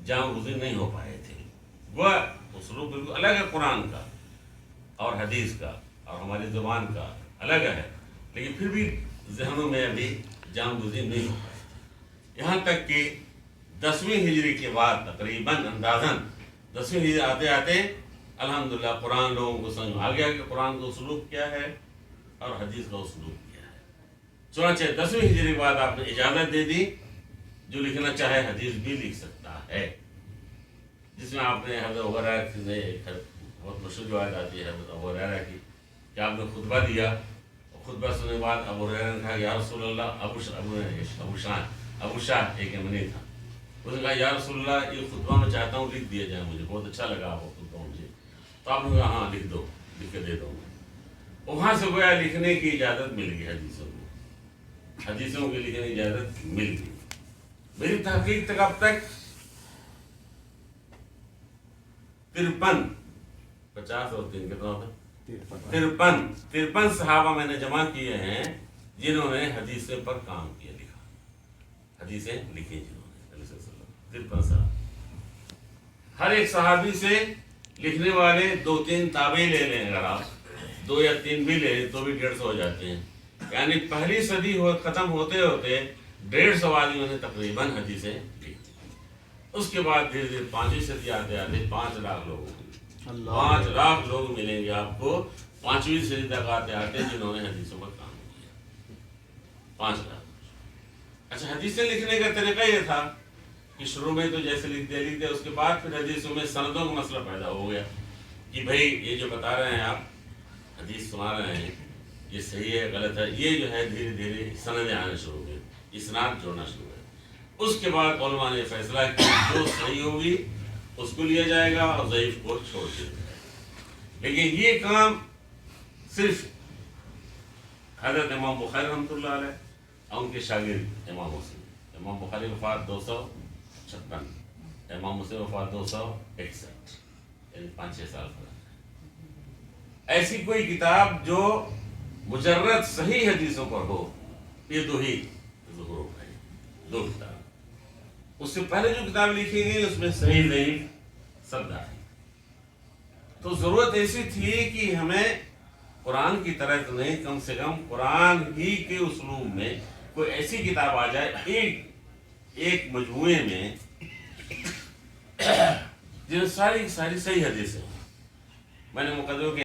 جامع گزین نہیں ہو پائے تھے. وہ اسلوب بالکل الگ ہے قرآن کا اور حدیث کا اور ہماری زبان کا الگ ہے، لیکن پھر بھی ذہنوں میں ابھی جامع گزین نہیں ہو پائے تھے. یہاں تک کہ 10ویں ہجری کے بعد تقریباً اندازاً 10ویں ہجری آتے آتے الحمدللہ قرآن لوگوں کو سمجھ میں آ گیا کہ قرآن کا اسلوب کیا ہے اور حدیث کا اسلوب کیا ہے. چنانچہ 10ویں ہجری کے بعد آپ نے اجازت دے دی، جو لکھنا چاہے حدیث بھی لکھ سکتا ہے، جس میں آپ نے حضرت ابو ہریرہ نے بہت مشہور روایت آتی ہے حضرت ابو ہریرہ کی کہ آپ نے خطبہ دیا، اور خطبہ سننے کے بعد ابو ہریرہ نے کہا یا رسول اللہ، ابو شاہ ایک یمنی تھا، اس نے کہا یا رسول اللہ یہ خطبہ میں چاہتا ہوں لکھ دیا جائے، مجھے بہت اچھا لگا وہ خطبہ مجھے. تو آپ نے کہا ہاں لکھ دو، لکھ کے دے دو. وہاں سے گویا لکھنے کی اجازت مل گئی، حدیثوں کی لکھنے کی اجازت مل گئی. میری تحقیق تک اب تک 53 اور 3 کتنا ہوتا 53 صحابہ میں نے جمع کیے ہیں جنہوں نے حدیثیں پر کام کیا، لکھا، حدیثیں لکھی جنہوں نے 53 صحابہ. ہر ایک صحابی سے لکھنے والے 2-3 تابعی لے لیں، اگر آپ 2 یا 3 بھی لیں تو بھی 150 ہو جاتے ہیں. یعنی پہلی صدی ختم ہوتے ہوتے 150 آدمیوں نے تقریباً حدیثیں لکھی. اس کے بعد دھیرے دھیرے 5ویں صدی آتے آتے 5 لاکھ لوگ 5 لاکھ لوگ ملیں گے آپ کو 5ویں صدی تک آتے آتے جنہوں نے حدیثوں پر کام کیا. 5 لاکھ. اچھا، حدیثیں لکھنے کا طریقہ یہ تھا کہ شروع میں تو جیسے لکھتے اس کے بعد پھر حدیثوں میں سندوں کا مسئلہ پیدا ہو گیا کہ بھائی یہ جو بتا رہے ہیں آپ، حدیث سنا رہے ہیں، یہ صحیح ہے غلط ہے. یہ جو ہے دھیرے دھیرے سندیں آنے شروع ہوئے، اسناد جوڑنا شروع ہوئے. اس کے بعد علماء نے فیصلہ کیا جو صحیح ہوگی اس کو لیا جائے گا اور ضعیف کو چھوڑ دیا جائے گا. لیکن یہ کام صرف حضرت امام بخاری رحمۃ اللہ علیہ اور ان کے شاگرد امام مسلم. امام بخاری وفات 256، امام مسلم وفات 261، یعنی 5-6 سال فرق. ایسی کوئی کتاب جو مجرد صحیح حدیثوں پر ہو، یہ 2 ہی ظہور ہو گئے، 2 کتاب. اس سے پہلے جو کتاب لکھی گئی اس میں صحیح ضعیف سب داخل. تو ضرورت ایسی تھی کہ ہمیں قرآن کی طرح تو نہیں، کم سے کم قرآن ہی کے اسلوب میں کوئی ایسی کتاب آ جائے ایک مجموعے میں جن ساری صحیح حدیثیں. میں نے مقدمے کے